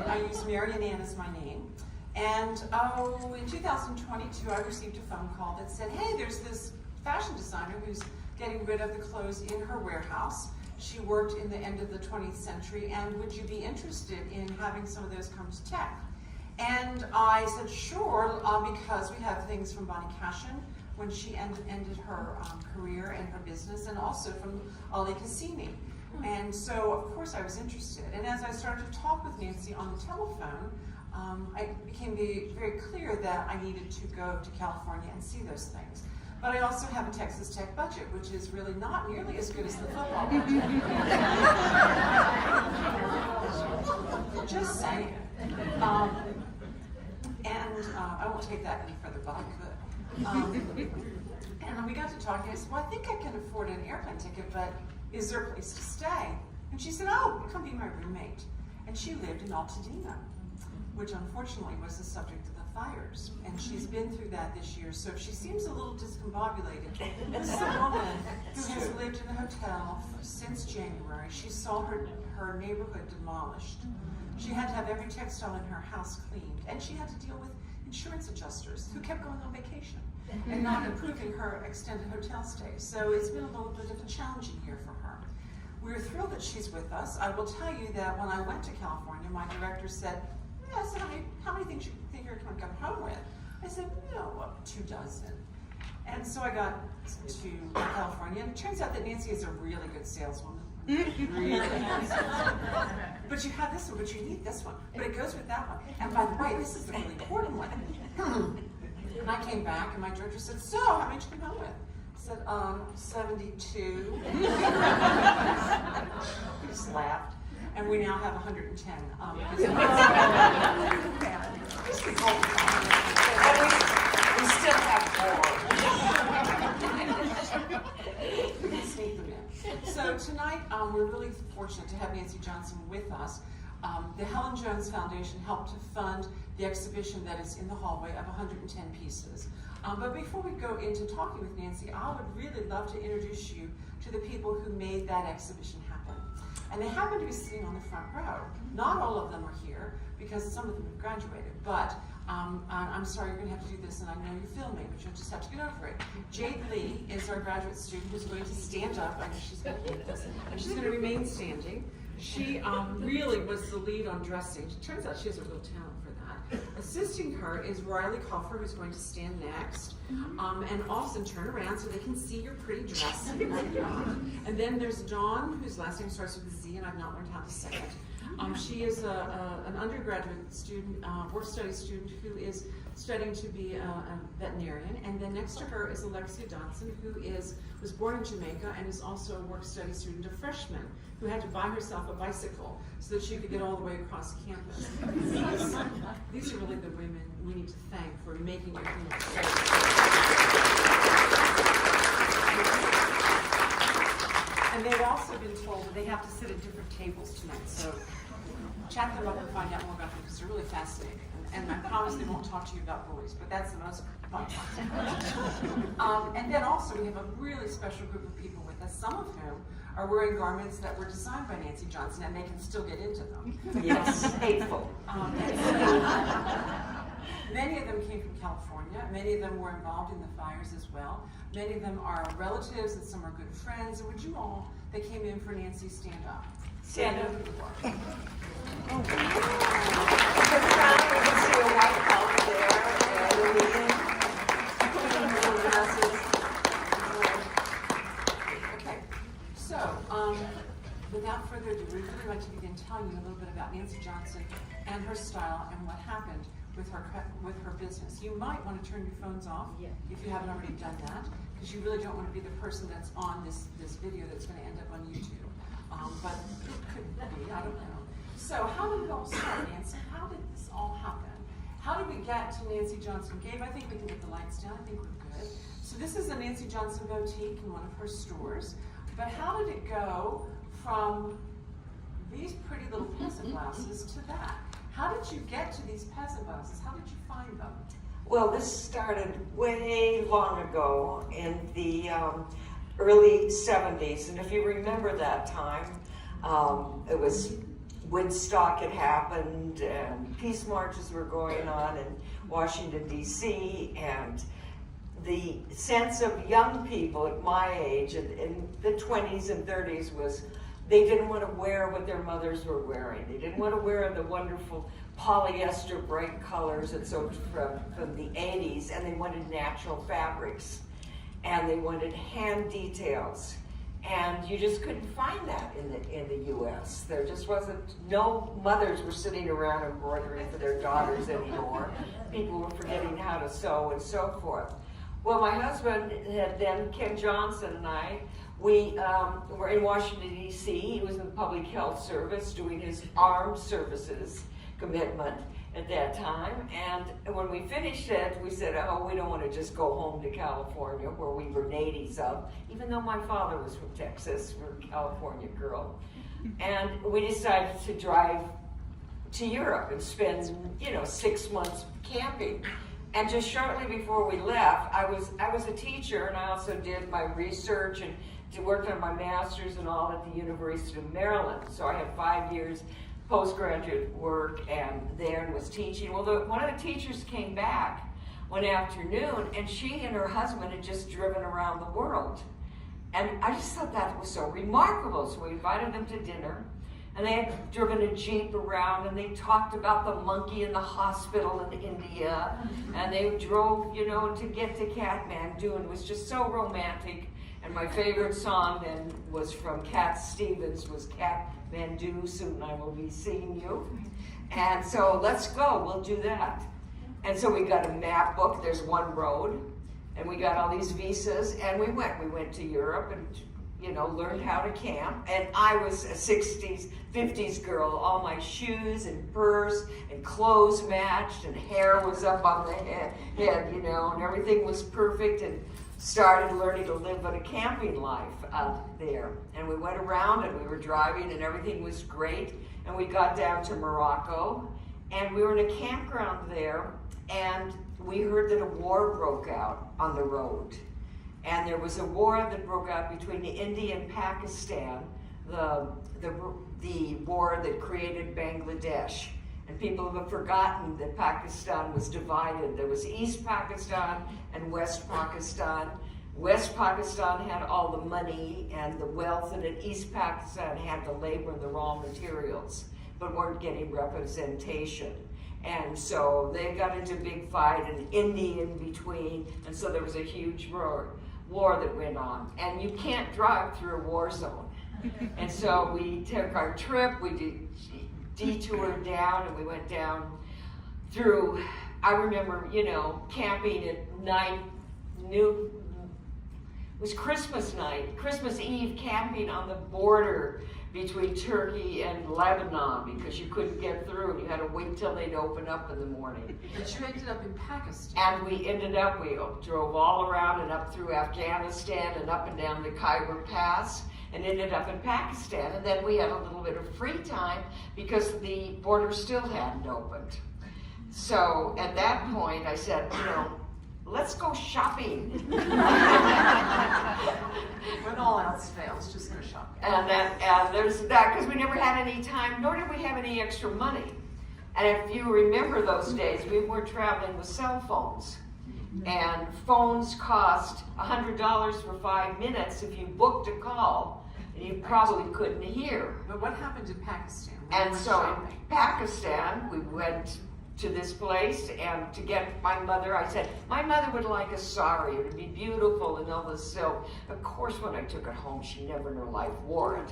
I use Marian Ann as my name. And in 2022, I received a phone call that said, hey, there's this fashion designer who's getting rid of the clothes in her warehouse. She worked in the end of the 20th century, and would you be interested in having some of those come to tech? And I said, sure, because we have things from Bonnie Cashin when she ended her career and her business, and also from Ali Cassini. And so, of course, I was interested. And as I started to talk with Nancy on the telephone, it became very clear that I needed to go to California and see those things. But I also have a Texas Tech budget, which is really not nearly as good as the football budget. Just saying. I won't take that any further, but I could. And we got to talking. I said, well, I think I can afford an airplane ticket, but is there a place to stay? And she said, oh, come be my roommate. And she lived in Altadena, which unfortunately was the subject of the fires. And she's been through that this year. So if she seems a little discombobulated, this is a woman who has lived in a hotel since January. She saw her neighborhood demolished. She had to have every textile in her house cleaned. And she had to deal with insurance adjusters who kept going on vacation and not approving her extended hotel stay. So it's been a little bit of a challenging year for her. We're thrilled that she's with us. I will tell you that when I went to California, my director said, yeah, so how many things you think you're going to come home with? I said, 24. And so I got to California, and it turns out that Nancy is a really good saleswoman. Really good saleswoman. But you have this one, but you need this one. But it goes with that one. And by the way, this is the really important one. And I came back, and my director said, so, how many did you come home with? I said, 72. He just laughed. And we now have 110. We still have more. We can sneak them in. So tonight, we're really fortunate to have Nancy Johnson with us. The Helen Jones Foundation helped to fund the exhibition that is in the hallway of 110 pieces. But before we go into talking with Nancy, I would really love to introduce you to the people who made that exhibition happen. And they happen to be sitting on the front row. Not all of them are here, because some of them have graduated. But I'm sorry, you're going to have to do this, and I know you're filming, but you'll just have to get over it. Jade Lee is our graduate student who's going to stand up. I know she's going to do this. And she's going to remain standing. She really was the lead on dressing. It turns out she has a real talent for that. Assisting her is Riley Coffer, who's going to stand next. And also turn around so they can see your pretty dress. And then there's Dawn, whose last name starts with a Z, and I've not learned how to say it. She is an undergraduate student, work study student, who is studying to be a veterinarian. And then next to her is Alexia Johnson, who was born in Jamaica and is also a work study student, a freshman, who had to buy herself a bicycle so that she could get all the way across campus. These are really the women we need to thank for making it safe. And they've also been told that they have to sit at different tables tonight, so chat them up and find out more about them, because they're really fascinating. And I promise they won't talk to you about boys, but that's the most fun part. And then also we have a really special group of people with us, some of whom are wearing garments that were designed by Nancy Johnson, and they can still get into them. Yes, hateful. Many of them came from California. Many of them were involved in the fires as well. Many of them are relatives, and some are good friends. And would you all that came in for Nancy stand up? Stand up. Oh. Okay, so without further ado, we'd really like to begin telling you a little bit about Nancy Johnson and her style and what happened with her business. You might want to turn your phones off if you haven't already done that, because you really don't want to be the person that's on this video that's going to end up on YouTube. But it could be, I don't know. So how did it all start, Nancy? How did this all happen? How did we get to Nancy Johnson? Gabe, I think we can get the lights down. I think we're good. So this is a Nancy Johnson boutique in one of her stores. But how did it go from these pretty little peasant blouses to that? How did you get to these peasant blouses? How did you find them? Well, this started way long ago in the early 70s. And if you remember that time, it was Woodstock had happened, and peace marches were going on in Washington, D.C., and the sense of young people at my age, in the 20s and 30s, was they didn't want to wear what their mothers were wearing. They didn't want to wear the wonderful polyester bright colors and so from the 80s, and they wanted natural fabrics, and they wanted hand details. And you just couldn't find that in the U.S. There just wasn't, no mothers were sitting around embroidering for their daughters anymore. People were forgetting how to sew and so forth. Well, my husband had then, Ken Johnson and I, we were in Washington, D.C. He was in the Public Health Service doing his armed services commitment at that time. And when we finished it, we said, oh, we don't want to just go home to California, where we were natives of, even though my father was from Texas, we're a California girl. And we decided to drive to Europe and spend, 6 months camping. And just shortly before we left, I was a teacher, and I also did my research and worked on my master's and all at the University of Maryland. So I had 5 years postgraduate work and was teaching. Well, one of the teachers came back one afternoon, and she and her husband had just driven around the world. And I just thought that was so remarkable. So we invited them to dinner, and they had driven a Jeep around, and they talked about the monkey in the hospital in India, and they drove, to get to Kathmandu, and it was just so romantic. And my favorite song then was from Cat Stevens, was Kathmandu, Soon I Will Be Seeing You. And so let's go, we'll do that. And so we got a map book, there's one road, and we got all these visas, and we went to Europe and learned how to camp. And I was a 60s, 50s girl. All my shoes and purse and clothes matched, and hair was up on the head, and everything was perfect, and started learning to live a camping life out there. And we went around, and we were driving, and everything was great. And we got down to Morocco, and we were in a campground there, and we heard that a war broke out on the road. And there was a war that broke out between India and Pakistan, the war that created Bangladesh. And people have forgotten that Pakistan was divided. There was East Pakistan and West Pakistan. West Pakistan had all the money and the wealth, and East Pakistan had the labor and the raw materials, but weren't getting representation. And so they got into a big fight, and India in between, and so there was a huge war that went on. And you can't drive through a war zone. And so we took our trip, we detoured down, and we went down through, I remember, camping at night, it was Christmas night, Christmas Eve, camping on the border between Turkey and Lebanon, because you couldn't get through, and you had to wait till they'd open up in the morning. But you ended up in Pakistan. And we drove all around and up through Afghanistan and up and down the Khyber Pass, and ended up in Pakistan. And then we had a little bit of free time because the border still hadn't opened. So at that point I said, let's go shopping. When all else fails, just go shopping. And there's that, because we never had any time, nor did we have any extra money. And if you remember those days, we were traveling with cell phones. And phones cost $100 for 5 minutes if you booked a call, and you probably couldn't hear. But what happened in Pakistan? And so in Pakistan, we went to this place, and to get my mother, I said, my mother would like a sari, it would be beautiful and all the silk. Of course, when I took it home, she never in her life wore it.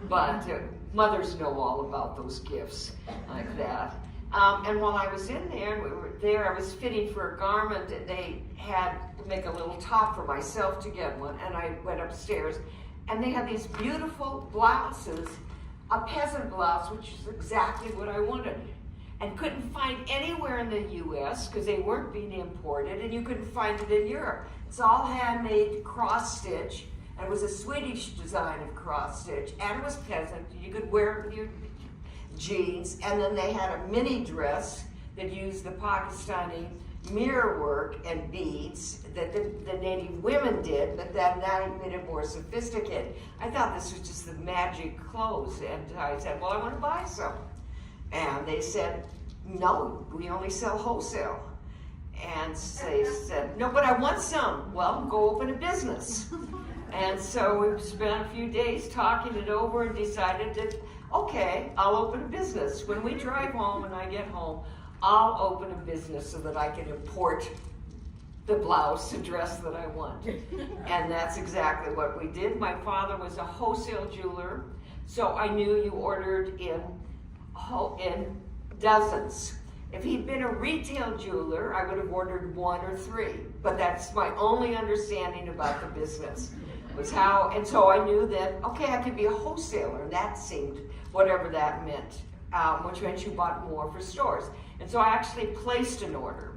But mothers know all about those gifts like that. And while I was in there, we were there, I was fitting for a garment, and they had to make a little top for myself to get one, and I went upstairs, and they had these beautiful blouses, a peasant blouse, which is exactly what I wanted, and couldn't find anywhere in the U.S. because they weren't being imported, and you couldn't find it in Europe. It's all handmade cross-stitch, and it was a Swedish design of cross-stitch, and it was peasant. You could wear it with your jeans, and then they had a mini dress that used the Pakistani mirror work and beads that the native women did, but then now made it more sophisticated. I thought this was just the magic clothes, and I said, well, I want to buy some. And they said, no, we only sell wholesale. And they said, no, but I want some. Well, go open a business. And so we spent a few days talking it over and decided that, okay, I'll open a business. When we drive home and I get home, I'll open a business so that I can import the blouse, the dress that I want. And that's exactly what we did. My father was a wholesale jeweler, so I knew you ordered in dozens. If he'd been a retail jeweler, I would have ordered 1 or 3. But that's my only understanding about the business. Was how, and so I knew that, okay, I could be a wholesaler, and that seemed, whatever that meant, which meant you bought more for stores. And so I actually placed an order.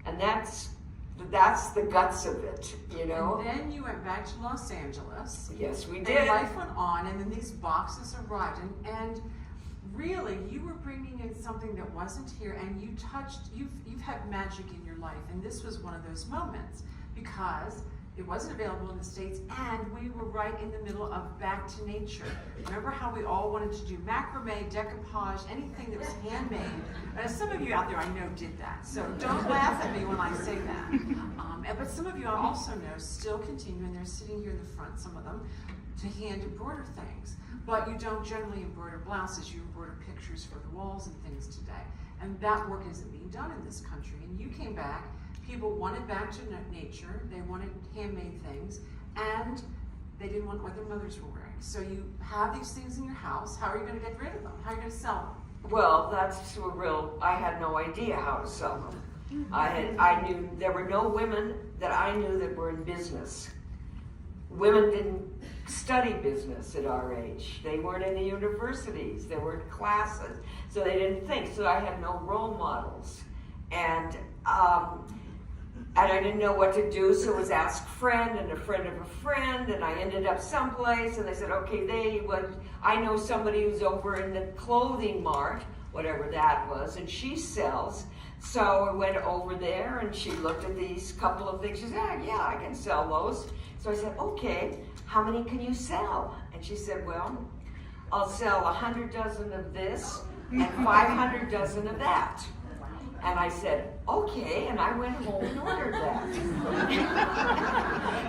And that's the guts of it, you know? And then you went back to Los Angeles. Yes, we did. And life went on, and then these boxes arrived, and really, you were bringing in something that wasn't here, and you've had magic in your life, and this was one of those moments, because it wasn't available in the States, and we were right in the middle of back to nature. Remember how we all wanted to do macrame, decoupage, anything that was handmade? Some of you out there I know did that, so don't laugh at me when I say that. But some of you I also know still continue, and they're sitting here in the front, some of them, to hand embroider things. But you don't generally embroider blouses, you embroider pictures for the walls and things today. And that work isn't being done in this country. And you came back, people wanted back to nature, they wanted handmade things, and they didn't want what their mothers were wearing. So you have these things in your house, how are you going to get rid of them? How are you going to sell them? Well, that's I had no idea how to sell them. I knew there were no women that I knew that were in business. Women didn't study business at our age. They weren't in the universities. They weren't classes. So they didn't think. So I had no role models. And I didn't know what to do, so it was ask a friend and a friend of a friend, and I ended up someplace, and they said, okay, I know somebody who's over in the clothing mart, whatever that was, and she sells. So I went over there, and she looked at these couple of things. She said, yeah, I can sell those. So I said, okay, how many can you sell? And she said, well, I'll sell 100 dozen of this and 500 dozen of that. And I said, okay, and I went home and ordered that.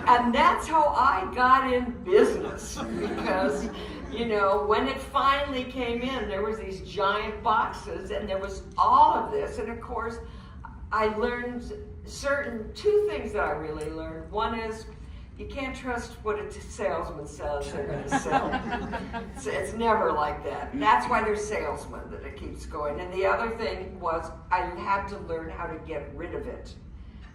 And that's how I got in business, because, you know, when it finally came in, there was these giant boxes, and there was all of this, and of course, I learned two things that I really learned. One is, you can't trust what a salesman says they're going to sell. It's never like that. That's why they're salesmen, that it keeps going. And the other thing was I had to learn how to get rid of it.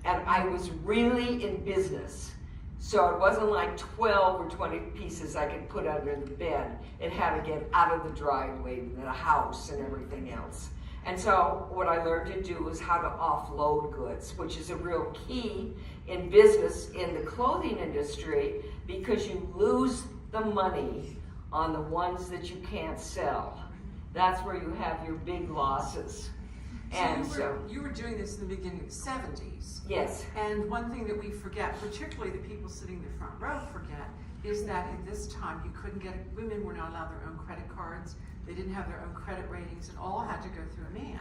And I was really in business. So it wasn't like 12 or 20 pieces I could put under the bed. It had to get out of the driveway, the house, and everything else. And so what I learned to do was how to offload goods, which is a real key in business in the clothing industry, because you lose the money on the ones that you can't sell. That's where you have your big losses. And you were doing this in the beginning of the 70s. Yes. And one thing that we forget, particularly the people sitting in the front row forget, is that in this time women were not allowed their own credit cards. They didn't have their own credit ratings. It all had to go through a man.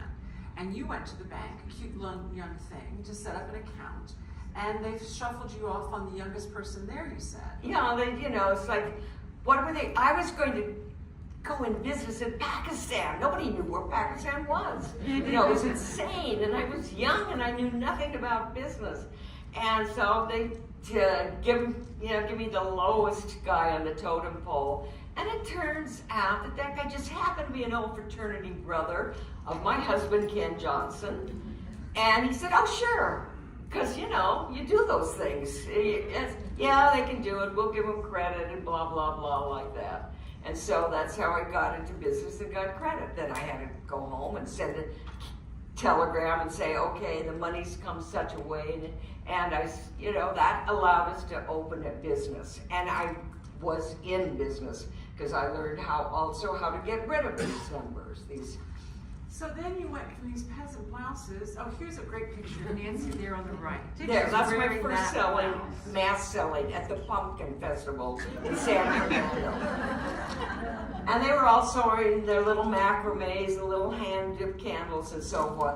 And you went to the bank, a cute young thing, to set up an account. And they shuffled you off on the youngest person there, you said. Yeah, it's like, what were they? I was going to go in business in Pakistan. Nobody knew where Pakistan was. It was insane. And I was young, and I knew nothing about business. And so they give me the lowest guy on the totem pole. And it turns out that guy just happened to be an old fraternity brother of my husband, Ken Johnson. And he said, oh, sure, because, you do those things. Yeah, they can do it. We'll give them credit and blah, blah, blah, like that. And so that's how I got into business and got credit. Then I had to go home and send a telegram and say, okay, the money's come such a way. And that allowed us to open a business. And I was in business, because I learned how to get rid of these numbers. So So then you went from these peasant blouses. Oh, here's a great picture of Nancy there on the right. There, that's my Wearing first that selling, blouse. mass selling at the Pumpkin Festival in San Fernando. And they were all sewing their little macrames and little hand-dipped candles and so forth.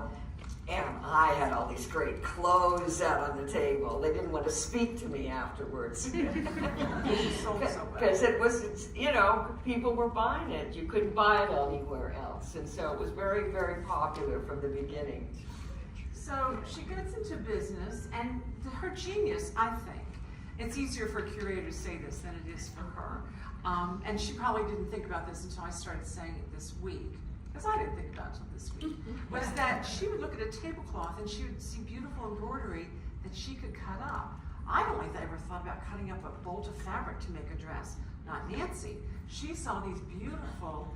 And I had all these great clothes out on the table. They didn't want to speak to me afterwards. Because it was, you know, people were buying it. You couldn't buy it anywhere else. And so it was very, very popular from the beginning. So she gets into business, and her genius, I think, it's easier for a curator to say this than it is for her. And she probably didn't think about this until I started saying it this week, because I didn't think about it until this week, was that she would look at a tablecloth and she would see beautiful embroidery that she could cut up. I'd only ever thought about cutting up a bolt of fabric to make a dress, not Nancy. She saw these beautiful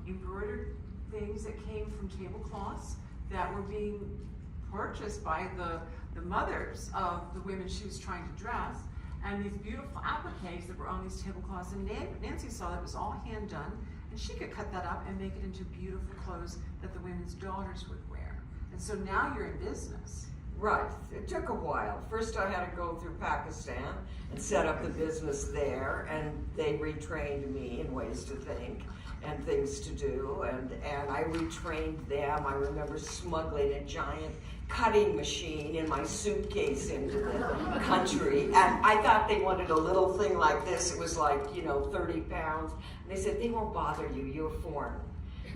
embroidered things that came from tablecloths that were being purchased by the mothers of the women she was trying to dress, and these beautiful appliques that were on these tablecloths. And Nancy saw that it was all hand done, and she could cut that up and make it into beautiful clothes that the women's daughters would wear. And so now you're in business. Right. It took a while. First I had to go through Pakistan and set up the business there, and they retrained me in ways to think and things to do, and I retrained them. I remember smuggling a giant cutting machine in my suitcase into the country, and I thought they wanted a little thing like this. It was like, 30 pounds. And they said, they won't bother you, you're foreign.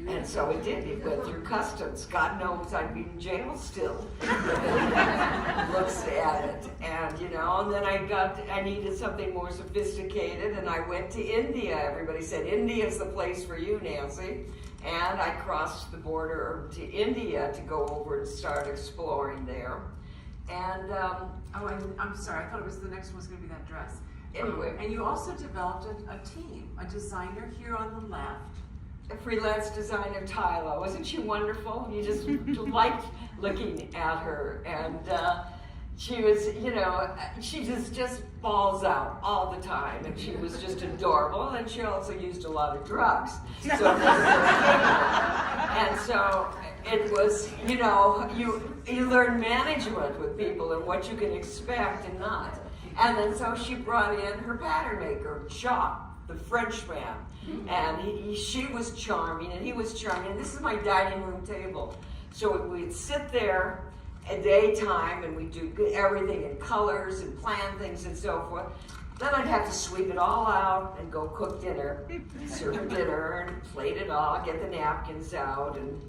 And so it did. It went through customs. God knows I'd be in jail still. Looks at it. And, and then I needed something more sophisticated, and I went to India. Everybody said, India's the place for you, Nancy. And I crossed the border to India to go over and start exploring there. And, I'm sorry, I thought the next one was going to be that dress. Anyway. And you also developed a team, a designer here on the left. A freelance designer, Tyla. Wasn't she wonderful? You just liked looking at her. And she was, she just balls out all the time. And she was just adorable. And she also used a lot of drugs. So and so it was, you learn management with people and what you can expect and not. And then so she brought in her pattern maker, Jacques, the Frenchman. And she was charming, and he was charming. And this is my dining room table. So we'd sit there at daytime, and we'd do everything in colors and plan things and so forth. Then I'd have to sweep it all out and go cook dinner, serve dinner, and plate it all, get the napkins out, and,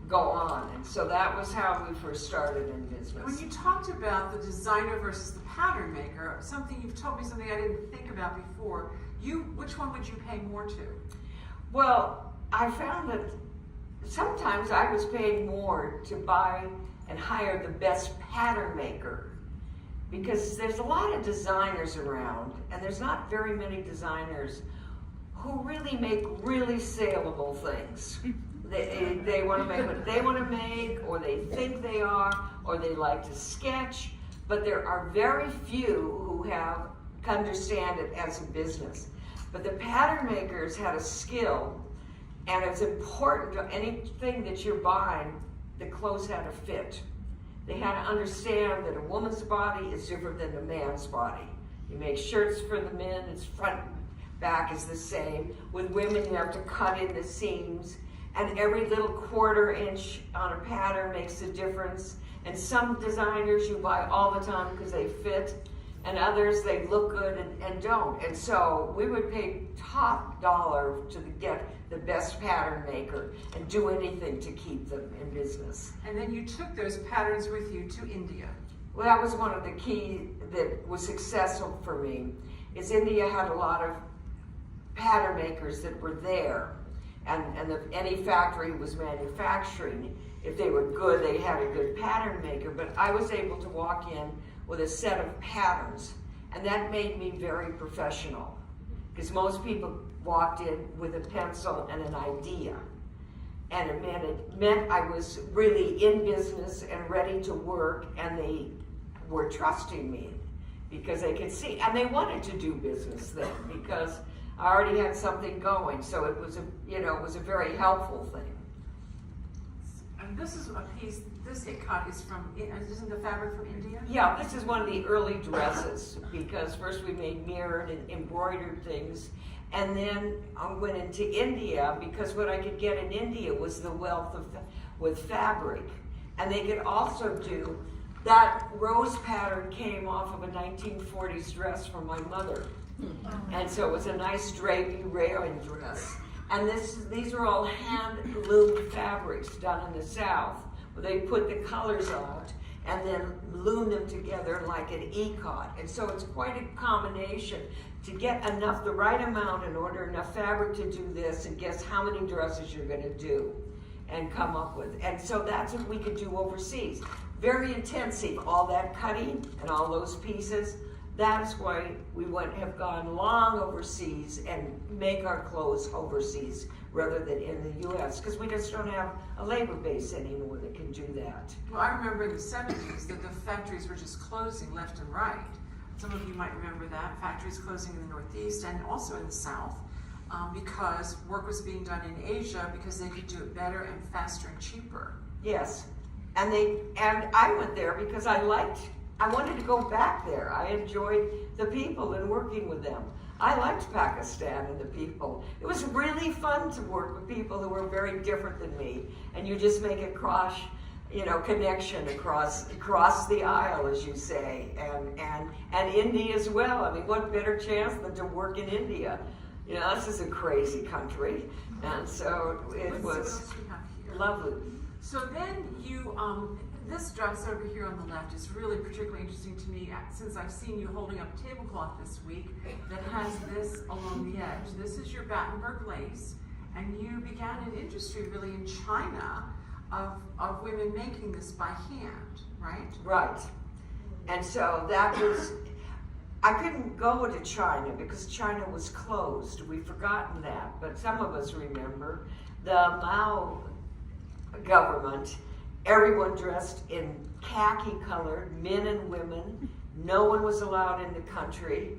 go on. And so that was how we first started in business. When you talked about the designer versus the pattern maker, you've told me something I didn't think about before. Which one would you pay more to? Well, I found that sometimes I was paying more to buy and hire the best pattern maker, because there's a lot of designers around, and there's not very many designers who really make really saleable things. They want to make what they want to make, or they think they are, or they like to sketch, but there are very few who understand it as a business. But the pattern makers had a skill, and it's important to anything that you're buying, the clothes had to fit. They had to understand that a woman's body is different than a man's body. You make shirts for the men, it's front, back is the same. With women, you have to cut in the seams, and every little quarter inch on a pattern makes a difference. And some designers you buy all the time because they fit, and others they look good and don't. And so we would pay top dollar to get the best pattern maker and do anything to keep them in business. And then you took those patterns with you to India. Well, that was one of the key that was successful for me, is India had a lot of pattern makers that were there, and any factory was manufacturing. If they were good, they had a good pattern maker, but I was able to walk in with a set of patterns, and that made me very professional, because most people walked in with a pencil and an idea, and it meant I was really in business and ready to work, and they were trusting me because they could see, and they wanted to do business then because I already had something going. So it was a very helpful thing. And this is a piece, this ikat is from, isn't the fabric from India? Yeah, this is one of the early dresses because first we made mirrored and embroidered things, and then I went into India because what I could get in India was the wealth of with fabric, and they could also do that rose pattern came off of a 1940s dress from my mother, and so it was a nice drapey railing dress. And these are all hand-loomed fabrics done in the South, where they put the colors out and then loom them together like an ikat. And so it's quite a combination to get enough, the right amount in order, enough fabric to do this, and guess how many dresses you're going to do and come up with. And so that's what we could do overseas. Very intensive, all that cutting and all those pieces. That's why we have gone long overseas and make our clothes overseas rather than in the U.S. because we just don't have a labor base anymore that can do that. Well, I remember in the 70s that the factories were just closing left and right. Some of you might remember that. Factories closing in the Northeast and also in the South because work was being done in Asia because they could do it better and faster and cheaper. Yes, and I went there because I wanted to go back there. I enjoyed the people and working with them. I liked Pakistan and the people. It was really fun to work with people who were very different than me, and you just make a connection across the aisle, as you say, and India as well. I mean, what better chance than to work in India? You know, this is a crazy country, and so it was lovely. So then you, this dress over here on the left is really particularly interesting to me since I've seen you holding up a tablecloth this week that has this along the edge. This is your Battenberg lace, and you began an industry really in China of women making this by hand, right? Right. And so that was, I couldn't go to China because China was closed. We've forgotten that, but some of us remember. The Mao government, everyone dressed in khaki colored, men and women. No one was allowed in the country.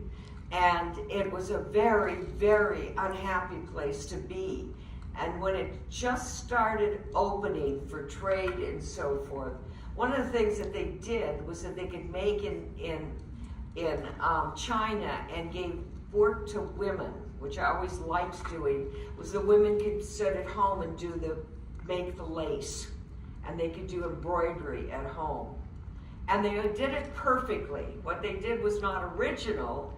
And it was a very, very unhappy place to be. And when it just started opening for trade and so forth, one of the things that they did was that they could make in China and gave work to women, which I always liked doing, was the women could sit at home and make the lace, and they could do embroidery at home. And they did it perfectly. What they did was not original,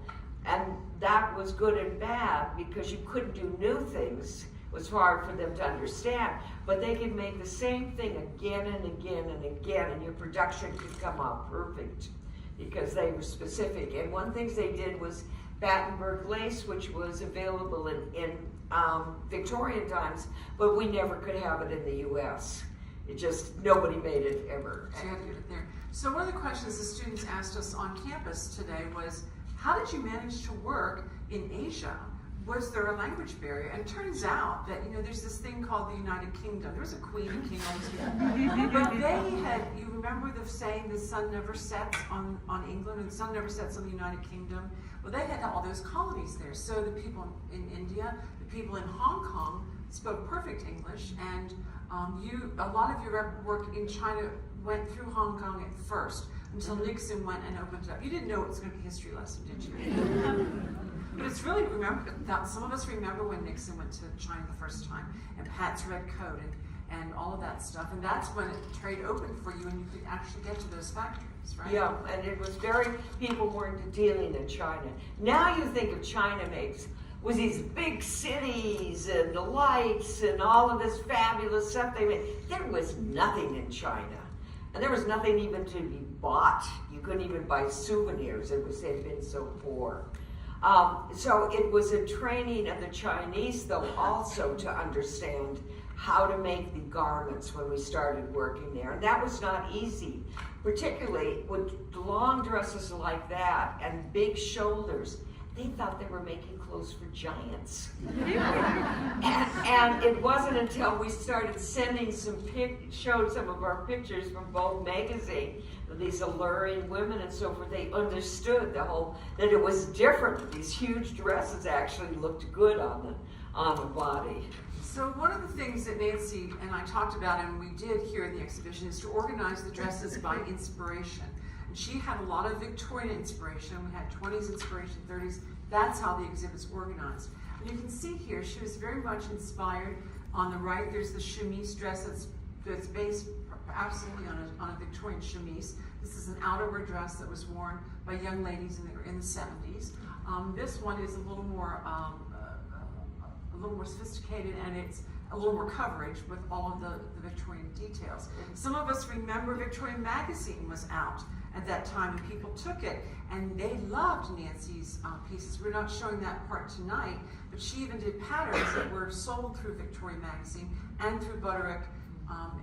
and that was good and bad because you couldn't do new things. It was hard for them to understand, but they could make the same thing again and again and again, and your production could come out perfect because they were specific. And one thing they did was Battenberg lace, which was available in Victorian times, but we never could have it in the U.S. It just, nobody made it ever. So you had to get it there. So one of the questions the students asked us on campus today was, how did you manage to work in Asia? Was there a language barrier? And it turns out that, there's this thing called the United Kingdom. There was a queen and king always here. But they had, you remember the saying, the sun never sets on England and the sun never sets on the United Kingdom? Well, they had all those colonies there. So the people in India, the people in Hong Kong spoke perfect English, and a lot of your work in China went through Hong Kong at first until Nixon went and opened it up. You didn't know it was going to be a history lesson, did you? But it's really, some of us remember when Nixon went to China the first time, and Pat's red coat and all of that stuff, and that's when trade opened for you and you could actually get to those factories, right? Yeah, and it was people weren't dealing in China. Now you think of China was these big cities and the lights and all of this fabulous stuff they made. There was nothing in China. And there was nothing even to be bought. You couldn't even buy souvenirs. They'd been so poor. So it was a training of the Chinese, though, also to understand how to make the garments when we started working there. And that was not easy, particularly with long dresses like that and big shoulders. They thought they were making clothes for giants. and it wasn't until we started sending showed some of our pictures from Vogue magazine, these alluring women and so forth, they understood that it was different. These huge dresses actually looked good on on a body. So one of the things that Nancy and I talked about, and we did here in the exhibition, is to organize the dresses by inspiration. And she had a lot of Victorian inspiration. We had 20s inspiration, 30s. That's how the exhibit's organized. And you can see here, she was very much inspired. On the right, there's the chemise dress that's based absolutely on a Victorian chemise. This is an outerwear dress that was worn by young ladies in the 70s. This one is a little more sophisticated, and it's a little more coverage with all of the Victorian details. Some of us remember Victorian Magazine was out at that time, and people took it, and they loved Nancy's pieces. We're not showing that part tonight, but she even did patterns that were sold through Victorian Magazine and through Butterick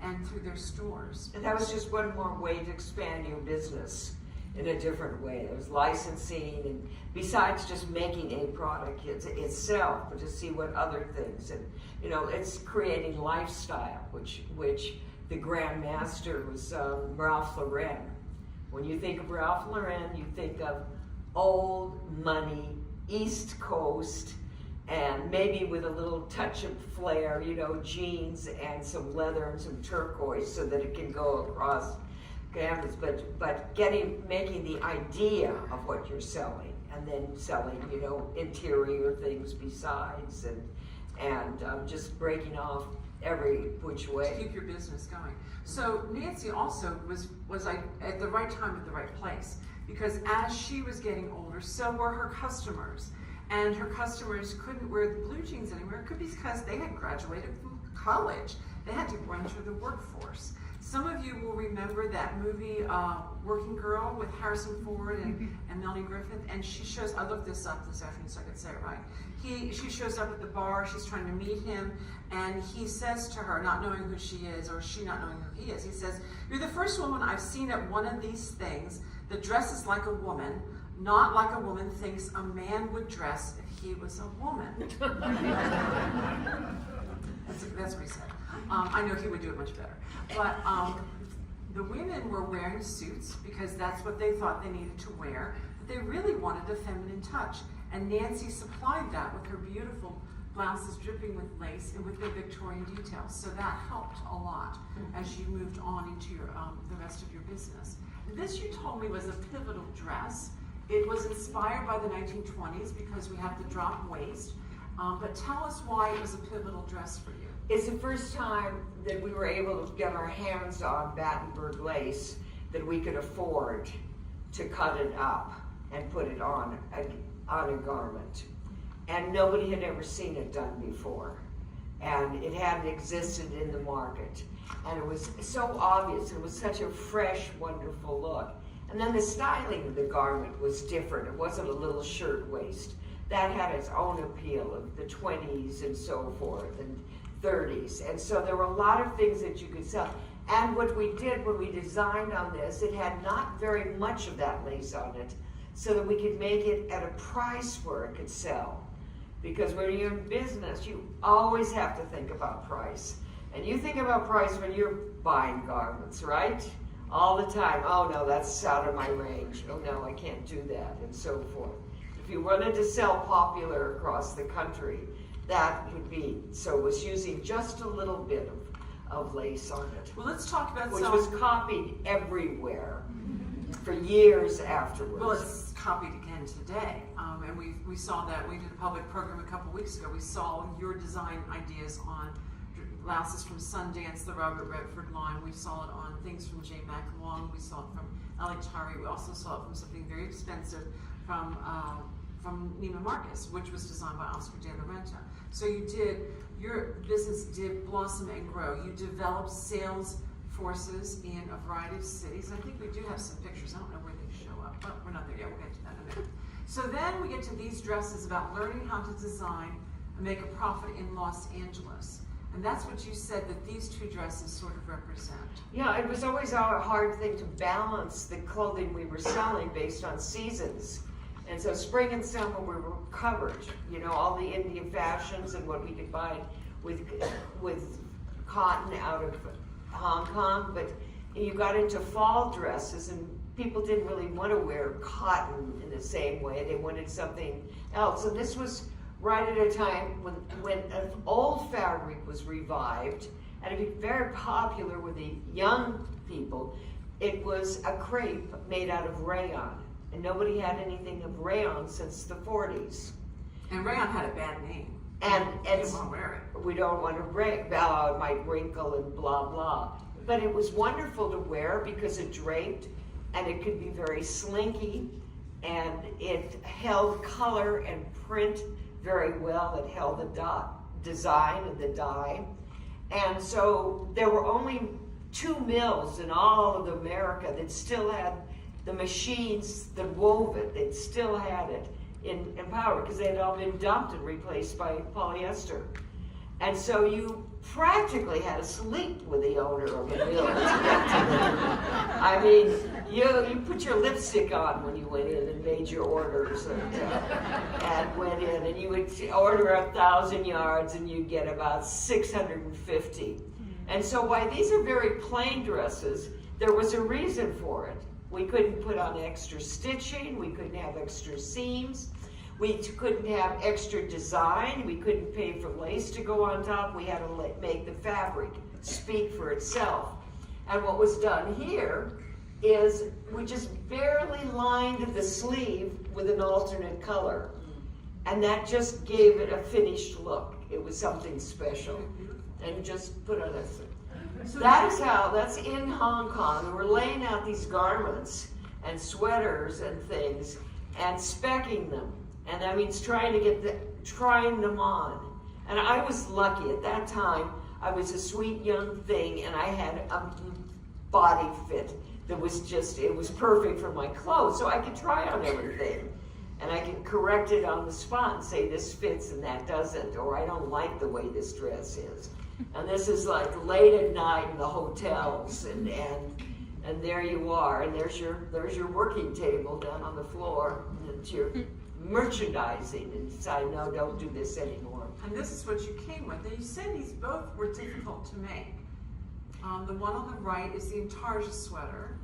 and through their stores. And that was just one more way to expand your business in a different way. There's licensing, and besides just making a product itself, but to see what other things, and it's creating lifestyle, which the Grand Master was Ralph Lauren. When you think of Ralph Lauren, you think of old money, East Coast, and maybe with a little touch of flair, jeans and some leather and some turquoise so that it can go across canvas, but making the idea of what you're selling, and then selling, interior things besides, and just breaking off every which way. To keep your business going. So Nancy also was at the right time at the right place, because as she was getting older, so were her customers. And her customers couldn't wear the blue jeans anymore. It could be because they had graduated from college. They had to enter the workforce. Some of you will remember that movie, Working Girl, with Harrison Ford and Melanie Griffith. And she shows, I looked this up this afternoon so I could say it right. She shows up at the bar, she's trying to meet him, and he says to her, not knowing who she is, or she not knowing who he is, he says, "You're the first woman I've seen at one of these things that dresses like a woman, not like a woman thinks a man would dress if he was a woman." That's what he said. I know he would do it much better. But the women were wearing suits because that's what they thought they needed to wear. But they really wanted a feminine touch. And Nancy supplied that with her beautiful blouses dripping with lace and with their Victorian details. So that helped a lot as you moved on into the rest of your business. This, you told me, was a pivotal dress. It was inspired by the 1920s because we have the drop waist. But tell us why it was a pivotal dress for you. It's the first time that we were able to get our hands on Battenberg lace that we could afford to cut it up and put it on a garment. And nobody had ever seen it done before. And it hadn't existed in the market. And it was so obvious. It was such a fresh, wonderful look. And then the styling of the garment was different. It wasn't a little shirt waist. That had its own appeal of the 20s and so forth, and 30s. And so there were a lot of things that you could sell. And what we did when we designed on this, it had not very much of that lace on it, so that we could make it at a price where it could sell. Because when you're in business, you always have to think about price. And you think about price when you're buying garments, right? All the time. Oh no, that's out of my range. Oh no, I can't do that, and so forth. If you wanted to sell popular across the country, that would be, so it was using just a little bit of lace on it. Well, let's talk about which was copied everywhere for years afterwards. Well, it's copied again today. And we saw that. We did a public program a couple weeks ago. We saw your design ideas on blouses from Sundance, the Robert Redford line. We saw it on things from J. Mac Long. We saw it from Ellie Tari. We also saw it from something very expensive from Neiman Marcus, which was designed by Oscar de la Renta. So your business did blossom and grow. You developed sales forces in a variety of cities. I think we do have some pictures. I don't know where they show up, but we're not there yet. We'll get to that in a minute. So then we get to these dresses about learning how to design and make a profit in Los Angeles. And that's what you said that these two dresses sort of represent. Yeah, it was always a hard thing to balance the clothing we were selling based on seasons. And so spring and summer we were covered, all the Indian fashions and what we could buy with cotton out of Hong Kong. But you got into fall dresses and people didn't really want to wear cotton in the same way. They wanted something else. And this was right at a time when an old fabric was revived, and it became very popular with the young people. It was a crepe made out of rayon, and nobody had anything of rayon since the 40s. And rayon had a bad name. And you don't want to wear it. We don't want to it might wrinkle and blah blah. But it was wonderful to wear because it draped, and it could be very slinky, and it held color and print very well. It held the design and the dye. And so there were only 2 mills in all of America that still had the machines that wove it. They still had it in power because they had all been dumped and replaced by polyester. And so you practically had to sleep with the owner of the mill to get to them. I mean, you put your lipstick on when you went in and made your orders and went in, and you would order 1,000 yards and you'd get about 650. And so while these are very plain dresses, there was a reason for it. We couldn't put on extra stitching, we couldn't have extra seams, we couldn't have extra design, we couldn't pay for lace to go on top, we had to make the fabric speak for itself. And what was done here is we just barely lined the sleeve with an alternate color. And that just gave it a finished look. It was something special. And just put on this. That's in Hong Kong. And we're laying out these garments and sweaters and things and specking them. And that means trying them on. And I was lucky at that time. I was a sweet young thing, and I had a body fit that was it was perfect for my clothes. So I could try on everything. And I could correct it on the spot and say this fits and that doesn't, or I don't like the way this dress is. And this is like late at night in the hotels, and there you are, and there's your working table down on the floor, and you're merchandising and decide, no, don't do this anymore. And this is what you came with. And you said these both were difficult to make. The one on the right is the intarsia sweater.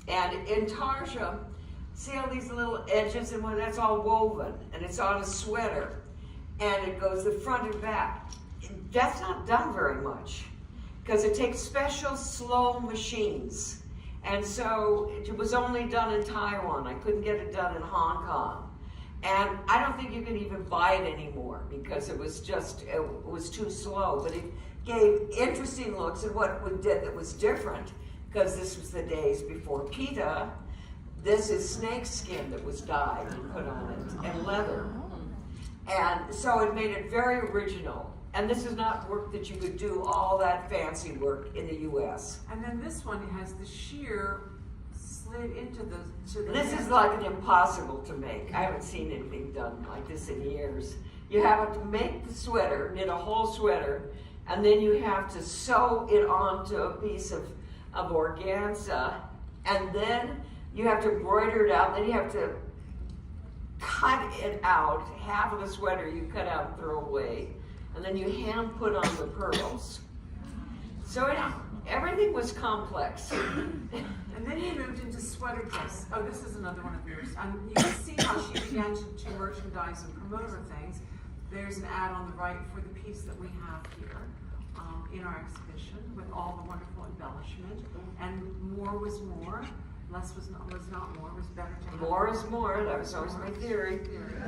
And intarsia, see all these little edges, and that's all woven, and it's on a sweater, and it goes the front and back. That's not done very much because it takes special slow machines, and so it was only done in Taiwan. I couldn't get it done in Hong Kong, and I don't think you can even buy it anymore because it was too slow. But it gave interesting looks, and what we did that was different, because this was the days before pita. This is snake skin that was dyed and put on it, and leather. And so it made it very original. And this is not work that you could do all that fancy work in the U.S. And then this one has the sheer slid into the This is like an impossible to make. I haven't seen anything done like this in years. You have to make the sweater, knit a whole sweater, and then you have to sew it onto a piece of organza, and then you have to embroider it out, then you have to cut it out. Half of the sweater you cut out and throw away, and then you hand put on the pearls. So everything was complex. And then you moved into sweater dress. Oh, this is another one of yours. You can see how she began to merchandise and promote her things. There's an ad on the right for the piece that we have here in our exhibition with all the wonderful embellishment. And more was more. Less was not more. It was better to have more is more. That was always my theory.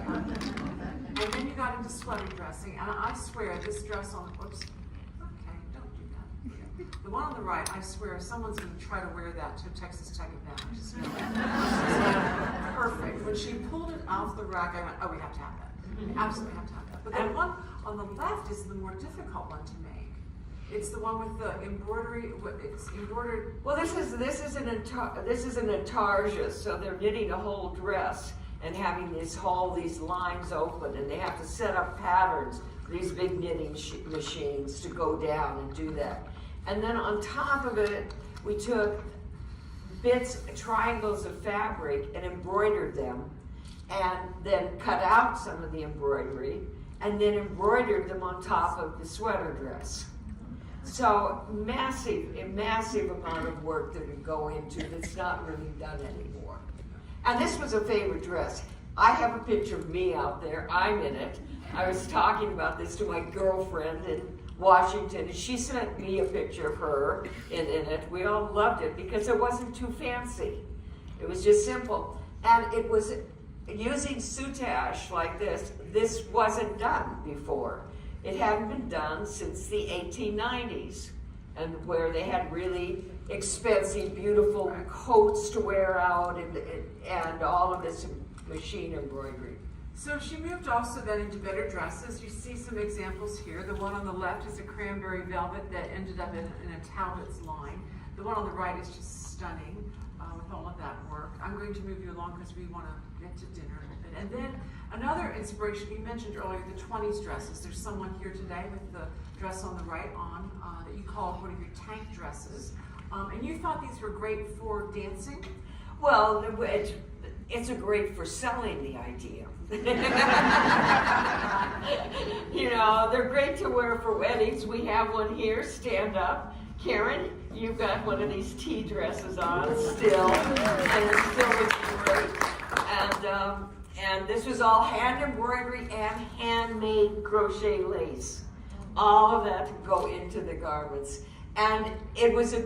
And then you got into sweater dressing, and I swear this dress on, oops, okay, don't do that. The one on the right, I swear someone's going to try to wear that to a Texas Tech event. I just know it. Perfect. When she pulled it off the rack, I went, oh, we have to have that. We absolutely have to have that. But the one on the left is the more difficult one to make. It's the one with the embroidery. It's embroidered. Well, this is an intarsia, so they're knitting a whole dress and having all these lines open, and they have to set up patterns, these big knitting machines to go down and do that. And then on top of it, we took triangles of fabric and embroidered them, and then cut out some of the embroidery, and then embroidered them on top of the sweater dress. So a massive amount of work that would go into that's not really done anymore. And this was a favorite dress. I have a picture of me out there. I'm in it. I was talking about this to my girlfriend in Washington, and she sent me a picture of her in it. We all loved it because it wasn't too fancy. It was just simple. And it was using soutache like this. This wasn't done before. It hadn't been done since the 1890s, and where they had really expensive, beautiful coats to wear out and all of this machine embroidery. So she moved also then into better dresses. You see some examples here. The one on the left is a cranberry velvet that ended up in a Talbot's line. The one on the right is just stunning with all of that work. I'm going to move you along because we want to get to dinner in a bit. And then another inspiration, you mentioned earlier the 20s dresses. There's someone here today with the dress on the right on that you called one of your tank dresses. And you thought these were great for dancing? Well, it's a great for selling the idea. You know, they're great to wear for weddings. We have one here, stand up. Karen, you've got one of these tea dresses on still, and it's still looking great. And this was all hand embroidery and handmade crochet lace. All of that to go into the garments. And it was a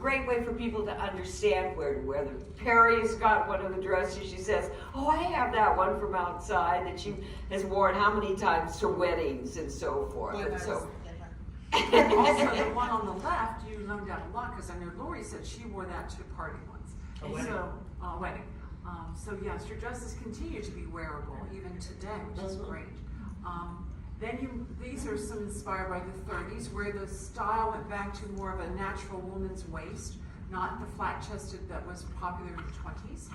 great way for people to understand where to wear them. Perry's got one of the dresses. She says, oh, I have that one from outside that she has worn how many times to weddings and so forth. Yeah, and so, And also the one on the left, you learned out a lot because I know Lori said she wore that to a party once. A wedding. Wedding. So yes, your dresses continue to be wearable even today, which is great. These are some inspired by the 30s, where the style went back to more of a natural woman's waist, not the flat-chested that was popular in the 20s.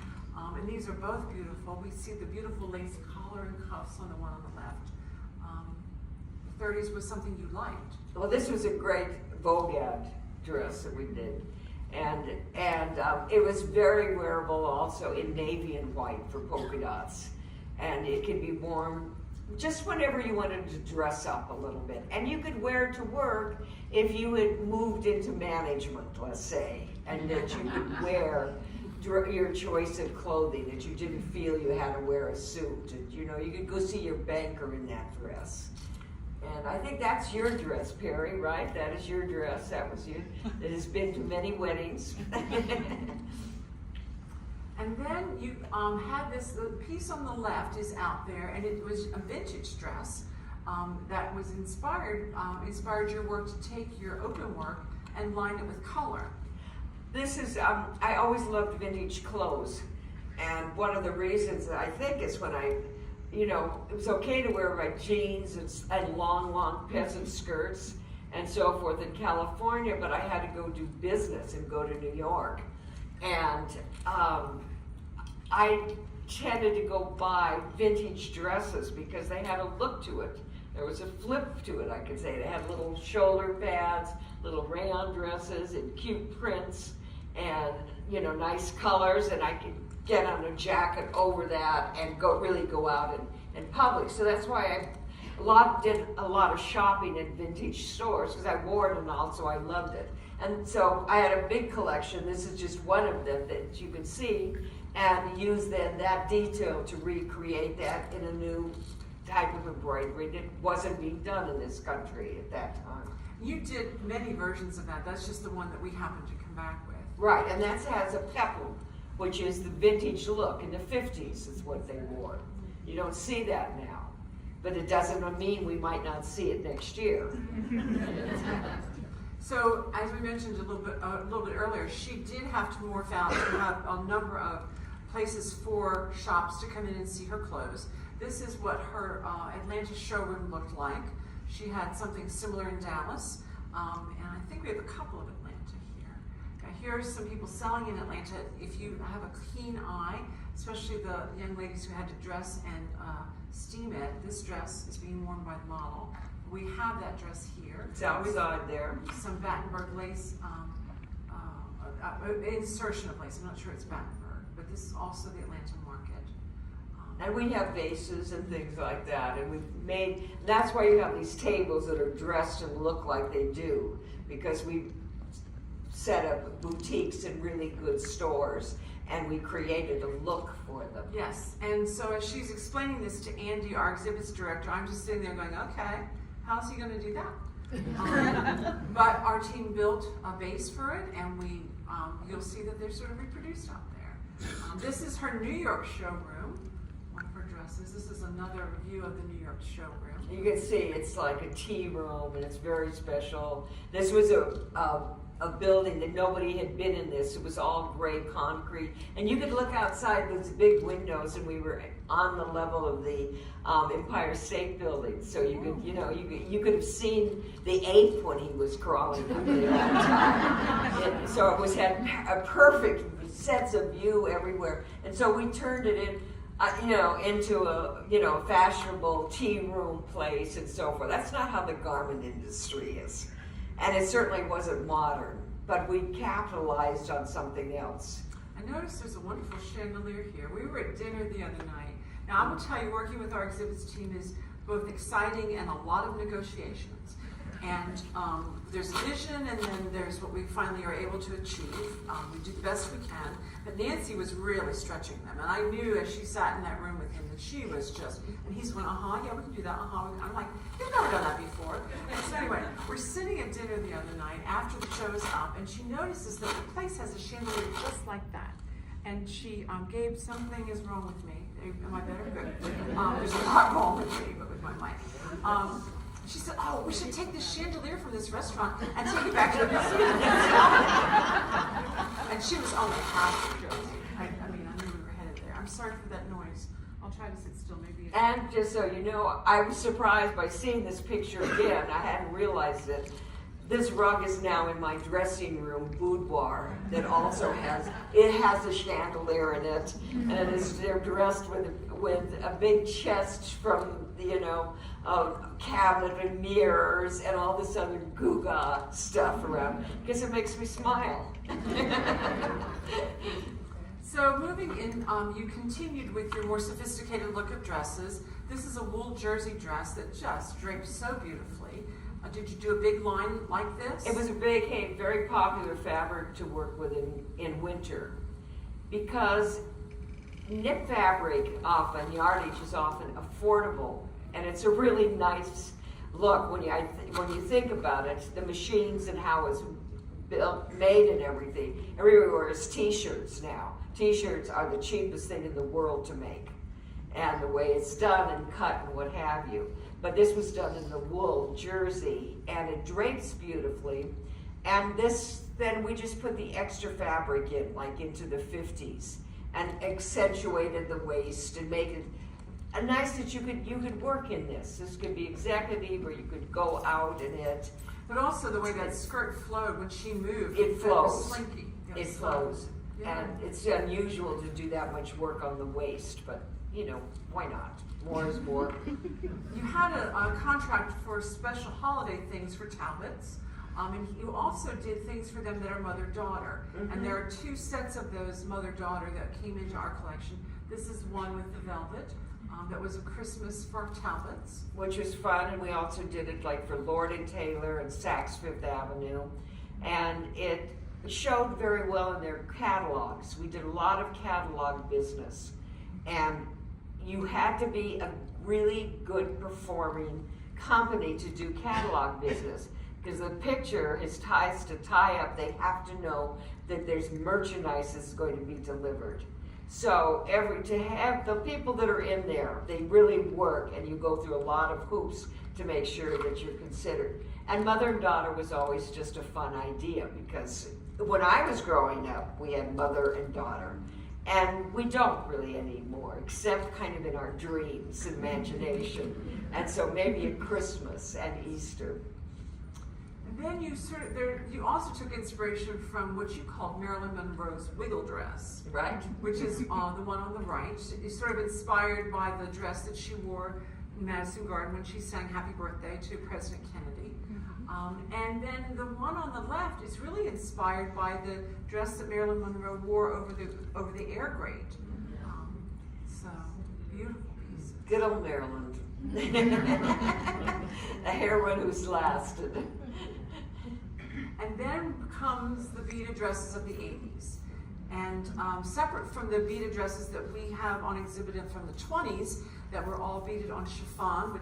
And these are both beautiful. We see the beautiful lace collar and cuffs on the one on the left. The 30s was something you liked. well, this was a great Vogue dress that we did. And it was very wearable also in navy and white for polka dots. And it can be worn just whenever you wanted to dress up a little bit. And you could wear it to work if you had moved into management, let's say, and that you could wear your choice of clothing, that you didn't feel you had to wear a suit. And, you know, you could go see your banker in that dress. And I think that's your dress, Perry, right? That is your dress. That was you. It has been to many weddings. And then you had this, the piece on the left is out there, and it was a vintage dress that was inspired your work to take your open work and line it with color. This is, I always loved vintage clothes. And one of the reasons I think is when it was okay to wear my jeans and long peasant skirts and so forth in California, but I had to go do business and go to New York. And I tended to go buy vintage dresses because they had a look to it. There was a flip to it, I could say. They had little shoulder pads, little rayon dresses and cute prints and, nice colors, and I could get on a jacket over that and really go out in public. So that's why I did a lot of shopping in vintage stores because I wore it and also I loved it. And so I had a big collection. This is just one of them that you can see, and use then that detail to recreate that in a new type of embroidery that wasn't being done in this country at that time. You did many versions of that. That's just the one that we happened to come back with. Right, and that has a peplum, which is the vintage look. In the 50s is what they wore. You don't see that now, but it doesn't mean we might not see it next year. So, as we mentioned a little bit earlier, she did have to morph out and have a number of places for shops to come in and see her clothes. This is what her Atlanta showroom looked like. She had something similar in Dallas, and I think we have a couple of Atlanta here. Now, here are some people selling in Atlanta. If you have a keen eye, especially the young ladies who had to dress and steam it, this dress is being worn by the model. We have that dress here. It's outside there. Some Battenberg lace, insertion of lace. I'm not sure it's Battenberg, but this is also the Atlanta market. And we have vases and things like that, and that's why you have these tables that are dressed and look like they do, because we set up boutiques in really good stores, and we created a look for them. Yes, and so as she's explaining this to Andy, our exhibits director, I'm just sitting there going, okay, how's he going to do that? But our team built a base for it, and you'll see that they're sort of reproduced out there. This is her New York showroom, one of her dresses. This is another view of the New York showroom. You can see it's like a tea room, and it's very special. This was a building that nobody had been in this. It was all gray concrete. And you could look outside those big windows, and we were on the level of the Empire State Building. So you could, you could have seen the ape when he was crawling up there that time. So it had a perfect sense of view everywhere. And so we turned it in, into a fashionable tea room place and so forth. That's not how the garment industry is. And it certainly wasn't modern, but we capitalized on something else. I noticed there's a wonderful chandelier here. We were at dinner the other night. Now, I will tell you, working with our exhibits team is both exciting and a lot of negotiations. And there's vision, and then there's what we finally are able to achieve. We do the best we can. But Nancy was really stretching them. And I knew as she sat in that room with him that she was just, and he's going, yeah, we can do that, I'm like, you've never done that before. And so anyway, we're sitting at dinner the other night after the show is up, and she notices that the place has a chandelier just like that. And she, Gabe, something is wrong with me. Am I better? Good. There's a lot wrong with me, but with my mic. She said, we should take this chandelier from this restaurant and take it back to the museum. And she was only half joking. I knew we were headed there. I'm sorry for that noise. I'll try to sit still, maybe. And just so you know, I was surprised by seeing this picture again. I hadn't realized it. This rug is now in my dressing room boudoir that also has a chandelier in it, and they're dressed with a big chest from a cabinet and mirrors and all this other goo-gaw stuff around because it makes me smile. So moving in, you continued with your more sophisticated look at dresses. This is a wool jersey dress that just drapes so beautifully. Did you do a big line like this? It was a very popular fabric to work with in winter because knit fabric often, yardage is often affordable, and it's a really nice look when you think about it. The machines and how it's built, made, and everything. Everywhere is T-shirts now. T-shirts are the cheapest thing in the world to make, and the way it's done and cut and what have you. But this was done in the wool jersey, and it drapes beautifully. And then we just put the extra fabric in, like into the 50s, and accentuated the waist and made it nice that you could work in this. This could be executive, or you could go out in it. But also the way that skirt flowed when she moved. It flows. Was slinky. It flows. Yeah. And it's unusual to do that much work on the waist, but why not? More is more. You had a contract for special holiday things for Talbots, and you also did things for them that are mother-daughter. Mm-hmm. And there are 2 sets of those mother-daughter that came into our collection. This is one with the velvet. That was a Christmas for Talbots. Which was fun, and we also did it like for Lord & Taylor and Saks Fifth Avenue. And it showed very well in their catalogs. We did a lot of catalog business. And you had to be a really good performing company to do catalog business, because the picture, his ties to tie up, they have to know that there's merchandise that's going to be delivered. So to have the people that are in there, they really work, and you go through a lot of hoops to make sure that you're considered. And mother and daughter was always just a fun idea, because when I was growing up, we had mother and daughter. And we don't really anymore, except kind of in our dreams and imagination. And so maybe at Christmas and Easter. And then you also took inspiration from what you called Marilyn Monroe's wiggle dress. Right. Which is the one on the right. You sort of inspired by the dress that she wore in Madison Garden when she sang Happy Birthday to President Kennedy. And then the one on the left is really inspired by the dress that Marilyn Monroe wore over the air grate. So beautiful piece. Good old Marilyn. A heroine who's lasted. And then comes the beaded dresses of the 80s. And separate from the beaded dresses that we have on exhibit from the 20s, that were all beaded on chiffon,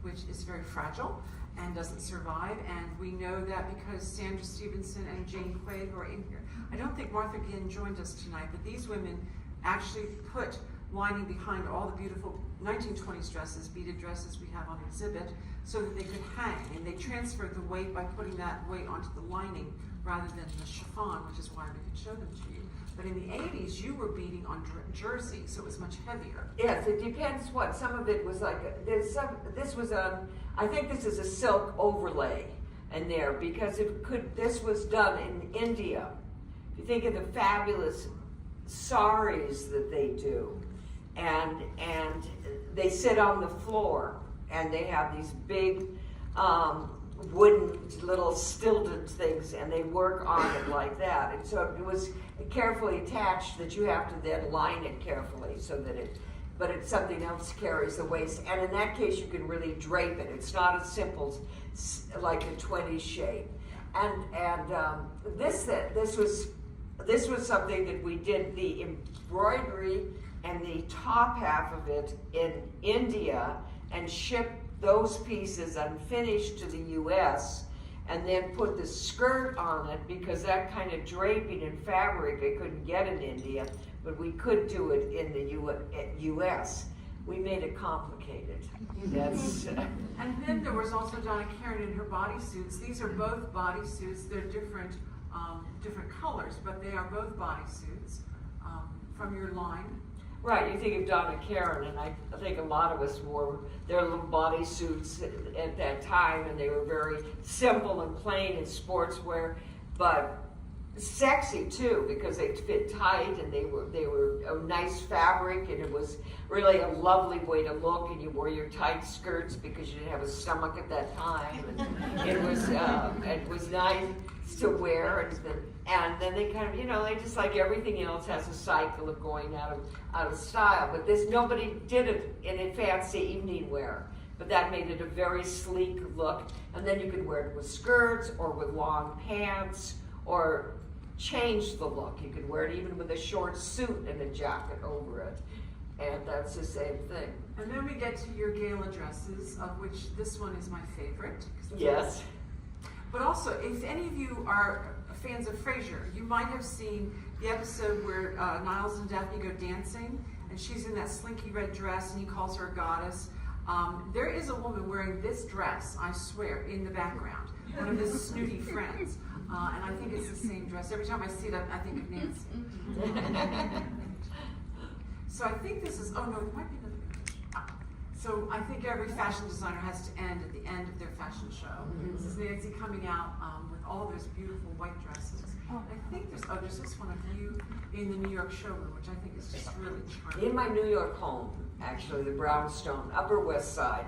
which is very fragile and doesn't survive. And we know that because Sandra Stevenson and Jane Quaid, who are in here, I don't think Martha Ginn joined us tonight, but these women actually put lining behind all the beautiful 1920s dresses, beaded dresses we have on exhibit, so that they could hang. And they transferred the weight by putting that weight onto the lining rather than the chiffon, which is why we could show them to you. But in the 80s, you were beading on jersey, so it was much heavier. Yes, it depends what. Some of it was like, this was I think this is a silk overlay in there, because this was done in India. If you think of the fabulous saris that they do, and they sit on the floor, and they have these big wooden little stilted things, and they work on it like that. And so it was carefully attached that you have to then line it carefully so that but it's something else carries the waist. And in that case, you can really drape it. It's not as simple like a 20 shape. And this was something that we did the embroidery and the top half of it in India, and shipped those pieces unfinished to the U.S. and then put the skirt on it, because that kind of draping in fabric they couldn't get in India, but we could do it in the U.S. We made it complicated. That's And then there was also Donna Karan in her bodysuits. These are both bodysuits. They're different colors, but they are both bodysuits from your line. right. You think of Donna Karan, and I think a lot of us wore their little bodysuits at that time, and they were very simple and plain in sportswear, but sexy too, because they fit tight, and they were a nice fabric, and it was really a lovely way to look. And you wore your tight skirts because you didn't have a stomach at that time, and it was nice to wear. And then they kind of, they just, like everything else, has a cycle of going out of style. But nobody did it in a fancy evening wear. But that made it a very sleek look. And then you could wear it with skirts or with long pants, or change the look. You could wear it even with a short suit and a jacket over it. And that's the same thing. And then we get to your gala dresses, of which this one is my favorite. Yes. But also, if any of you are fans of Frasier, you might have seen the episode where Niles and Daphne go dancing, and she's in that slinky red dress, and he calls her a goddess. There is a woman wearing this dress, I swear, in the background. One of his snooty friends. And I think it's the same dress. Every time I see it, I think of Nancy. So I think this is, oh no, it might be another picture. So I think every fashion designer has to end at the end of their fashion show. Mm-hmm. This is Nancy coming out with all those beautiful white dresses. I think there's this one of you in the New York showroom, which I think is just really charming. In my New York home, actually, the Brownstone, Upper West Side.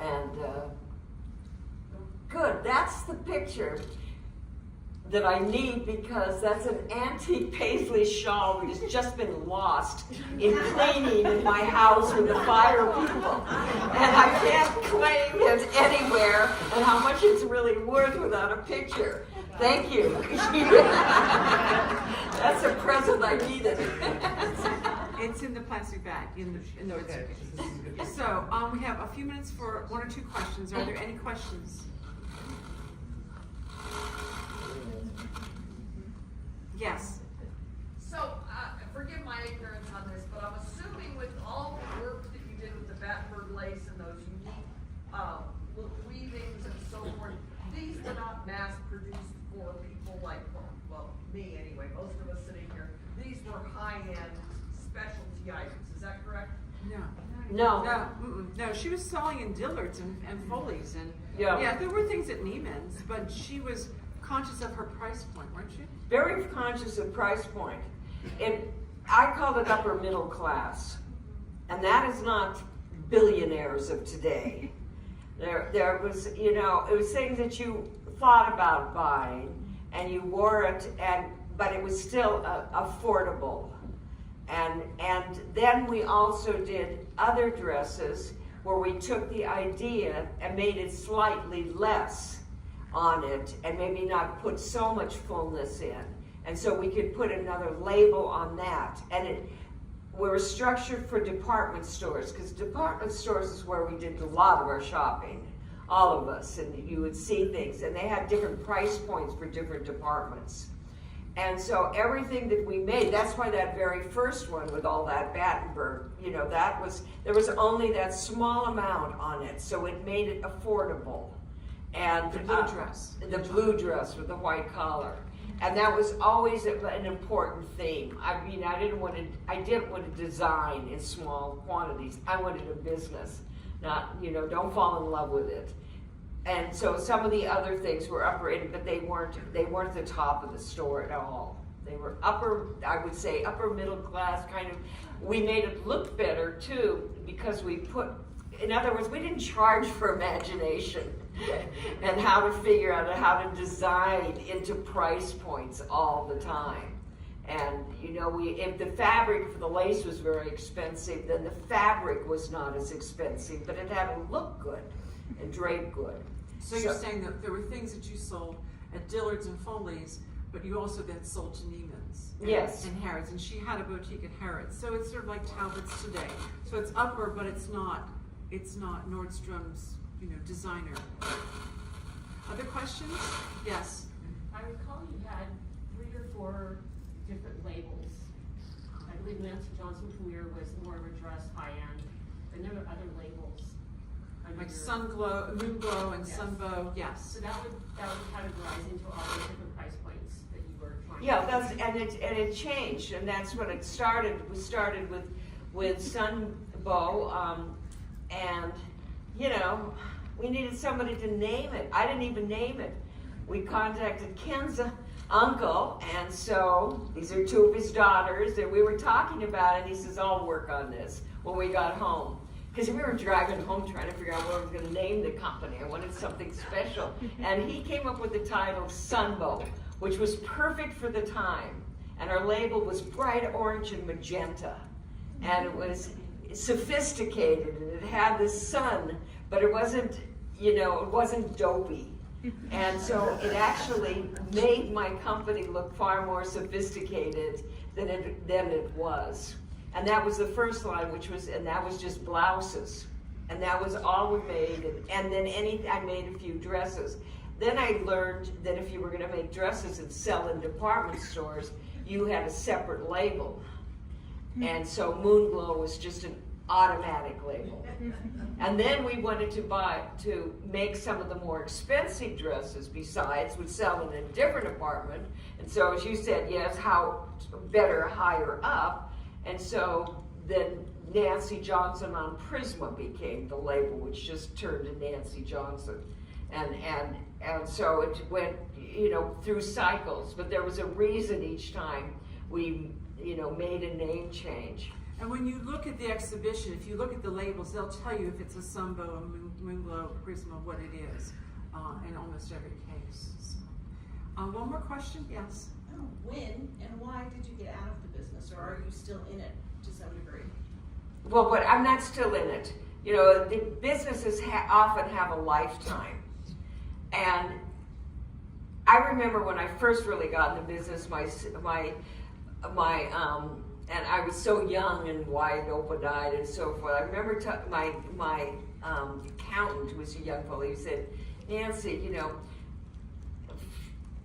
And good, that's the picture that I need, because that's an antique paisley shawl that has just been lost in cleaning in my house with the fire people. And I can't claim it anywhere, and how much it's really worth without a picture. Thank you. That's a present I needed. It's in the plastic bag, in the okay. So we have a few minutes for one or two questions. Are there any questions? Yes. So, forgive my ignorance on this, but I'm assuming with all the work that you did with the Battenberg lace and those unique weavings and so forth, these were not mass produced for people like, well, me anyway, most of us sitting here. These were high-end specialty items. Is that correct? No. She was selling in Dillard's and Foley's, and yeah, there were things at Neiman's, but she was conscious of her price point, weren't you? Very conscious of price point. I called it upper middle class, and that is not billionaires of today. There was, it was things that you thought about buying, and you wore it, but it was still affordable. And then we also did other dresses where we took the idea and made it slightly less on it, and maybe not put so much fullness in, And so we could put another label on that. And we were structured for department stores, because department stores is where we did a lot of our shopping, all of us, and you would see things, and they had different price points for different departments. And so everything that we made, that's why that very first one with all that Battenberg, there was only that small amount on it, so it made it affordable. And The blue dress. The blue dress with the white collar. And that was always an important theme. I mean, I didn't want to design in small quantities. I wanted a business, not, don't fall in love with it. And so some of the other things were upper end, but they weren't the top of the store at all. They were I would say upper middle class kind of. We made it look better too, because in other words, we didn't charge for imagination and how to figure out how to design into price points all the time. And if the fabric for the lace was very expensive, then the fabric was not as expensive, but it had to look good and drape good. So you're saying that there were things that you sold at Dillard's and Foley's, but you also then sold to Neiman's. Yes. And Harrods, and she had a boutique at Harrods. So it's sort of like Talbot's today. So it's upper, but it's not Nordstrom's, designer. Other questions? Yes. I recall you had 3 or 4 different labels. I believe Nancy Johnson Premier was more of a dress high end, and there were other labels. Like Sun Glow, Moon Glow, and Yes. Sunbow, yes. So that would categorize into all the different price points that you were trying Yeah, and it changed, and that's when it started. We started with Sunbow, and we needed somebody to name it. I didn't even name it. We contacted Ken's uncle, and so these are 2 of his daughters, and we were talking about it, and he says, I'll work on this when we got home. Because we were driving home trying to figure out what I was going to name the company. I wanted something special. And he came up with the title Sunbow, which was perfect for the time. And our label was bright orange and magenta. And it was sophisticated, and it had the sun, but it wasn't, it wasn't dopey. And so it actually made my company look far more sophisticated than it was. And that was the first line, and that was just blouses. And that was all we made. And then I made a few dresses. Then I learned that if you were going to make dresses and sell in department stores, you had a separate label. And so Moonglow was just an automatic label. And then we wanted to make some of the more expensive dresses besides, would sell in a different department. And so as you said, yes, how better higher up. And so then Nancy Johnson on Prisma became the label, which just turned to Nancy Johnson. And so it went, through cycles, but there was a reason each time we, made a name change. And when you look at the exhibition, if you look at the labels, they'll tell you if it's a Sunbow, a Moonglow, Prisma, what it is, in almost every case. So, one more question? Yes. When and why did you get out of the business, or are you still in it to some degree? Well, but I'm not still in it. The businesses often have a lifetime. And I remember when I first really got in the business, and I was so young and wide open-eyed and so forth. I remember my accountant, who was a young fellow, he said, Nancy,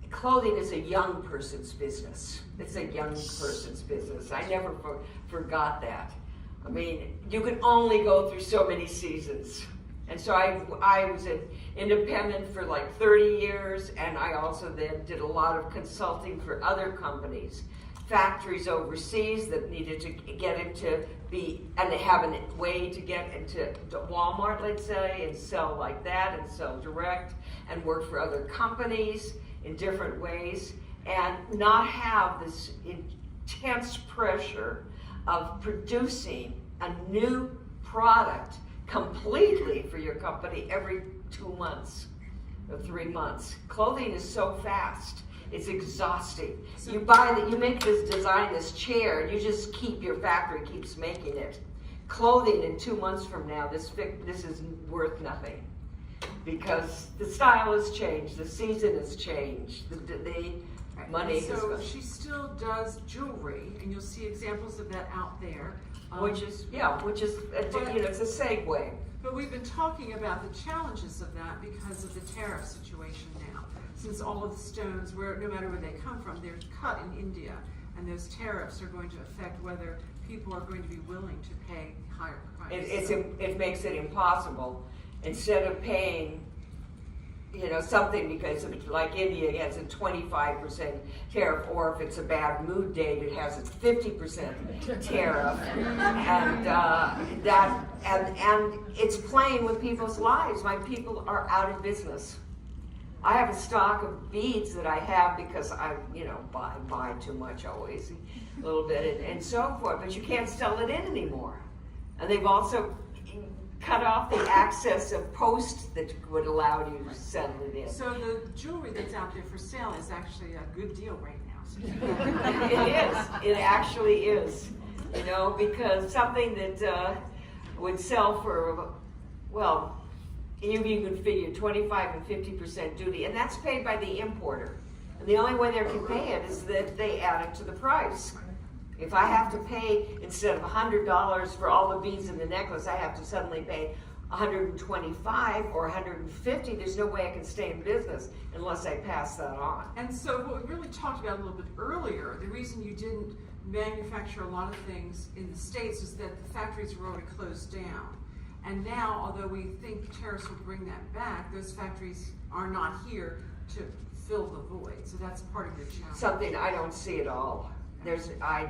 clothing is a young person's business. It's a young person's business. I never forgot that. I mean, you can only go through so many seasons. And so I was independent for like 30 years, and I also then did a lot of consulting for other companies, factories overseas that needed to get into and they have a way to get into Walmart, let's say, and sell like that, and sell direct, and work for other companies in different ways, and not have this intense pressure of producing a new product completely for your company every 2 months or 3 months. Clothing is so fast. It's exhausting. You make this design, this chair, and you just your factory keeps making it. Clothing in 2 months from now, this is worth nothing. Because the style has changed, the season has changed, Right. money And has so gone. she still does jewelry, and you'll see examples of that out there. Which is, you know, it's a segue. But we've been talking about the challenges of that because of the tariff situation now. Since all of the stones, no matter where they come from, they're cut in India, and those tariffs are going to affect whether people are going to be willing to pay higher prices. It makes it impossible. Instead of paying, you know, something because of, like India has a 25% tariff, or if it's a bad mood date, it has a 50% tariff, and it's playing with people's lives. My people are out of business. I have a stock of beads that I have because I, you know, buy too much always, a little bit, and so forth. But you can't sell it in anymore, and they've also cut off the access of post that would allow you to send it in. So the jewelry that's out there for sale is actually a good deal right now. So It is. It actually is. You know, because something that would sell for, well, you could figure 25 and 50% duty, and that's paid by the importer. And the only way they can pay it is that they add it to the price. If I have to pay, instead of $100 for all the beads in the necklace, I have to suddenly pay $125 or $150. There's no way I can stay in business unless I pass that on. And so what we really talked about a little bit earlier, the reason you didn't manufacture a lot of things in the States is that the factories were already closed down. And now, although we think tariffs will bring that back, those factories are not here to fill the void. So that's part of your challenge. Something I don't see at all. I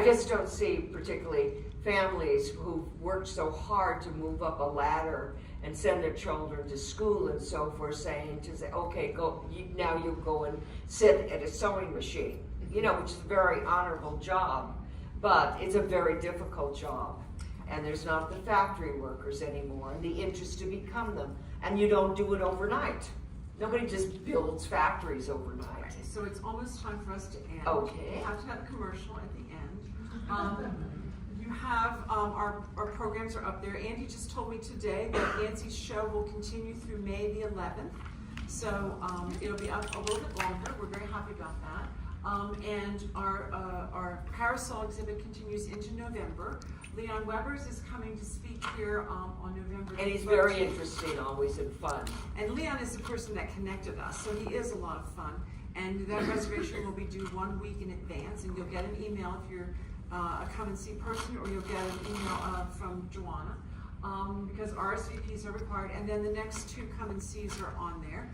just don't see particularly families who've worked so hard to move up a ladder and send their children to school and so forth, saying, okay, now you go and sit at a sewing machine, you know, which is a very honorable job, but it's a very difficult job. And there's not the factory workers anymore, and the interest to become them. And you don't do it overnight. Nobody just builds factories overnight. So it's almost time for us to end. Okay. We have to have a commercial at the end. You have, our programs are up there. Andy just told me today that Nancy's show will continue through May the 11th. So it'll be up a little bit longer. We're very happy about that. And our parasol exhibit continues into November. Leon Weber's is coming to speak here on November 13th. And he's very interesting, always, and fun. And Leon is the person that connected us, so he is a lot of fun. And that reservation will be due 1 week in advance, and you'll get an email if you're a come-and-see person, or you'll get an email from Joanna, because RSVPs are required. And then the next 2 come-and-sees are on there.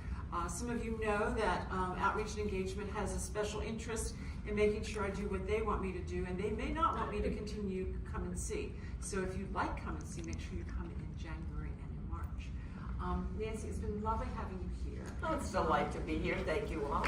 Some of you know that Outreach and Engagement has a special interest in making sure I do what they want me to do, and they may not want me to continue come and see. So if you'd like come and see, make sure you come in January and in March. Nancy, it's been lovely having you here. Oh, it's a delight to be here. Thank you all.